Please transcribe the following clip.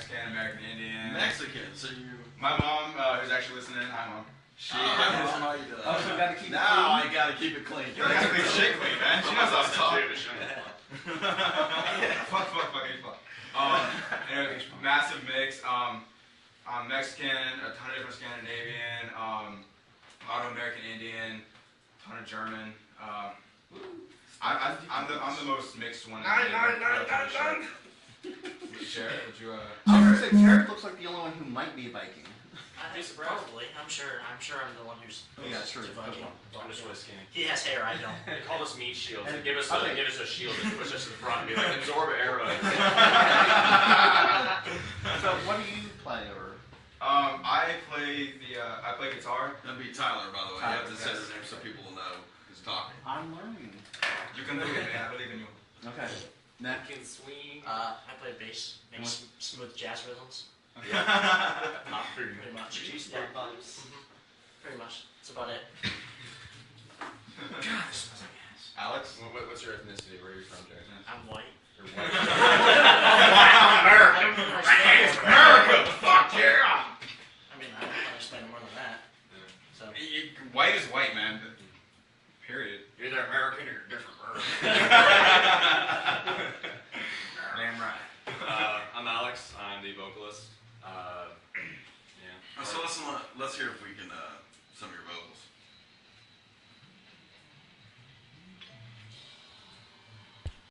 Mexican, American Indian. Mexican, so you... My mom, who's actually listening, hi mom. She so gotta keep it clean. I gotta keep it clean. You gotta keep shit clean, man. She knows how to talk. Fuck. Anyway, massive mix. I'm Mexican, a ton of different Scandinavian, a lot of American Indian, a ton of German. I'm the most mixed one. Jared, would you? I was gonna say Jared looks like the only one who might be Viking. Probably. I'm sure I'm the one who's. Yeah, true. Viking. I'm just whiskey. He has hair. I don't. They call us meat shields. They give us a shield and push us to the front and be like, absorb arrow. So what do you play, or? I play guitar. That'd be Tyler, by the way. You have to say his name so people will know who's talking. I'm learning. You can do it, man. I believe in you. Okay. Next. Can swing. I play bass. Make smooth jazz rhythms. Yeah. Not pretty much. Pretty much. That's about it. God, this smells like ass. Alex? What's your ethnicity? Where are you from, Jared? I'm white. You're white. America. America! Fuck yeah! I mean, I don't understand more than that. Yeah. So. White is white, man. Period. You're either American or you're different. Damn right. I'm Alex. I'm the vocalist. Yeah. So let's hear if we can some of your vocals.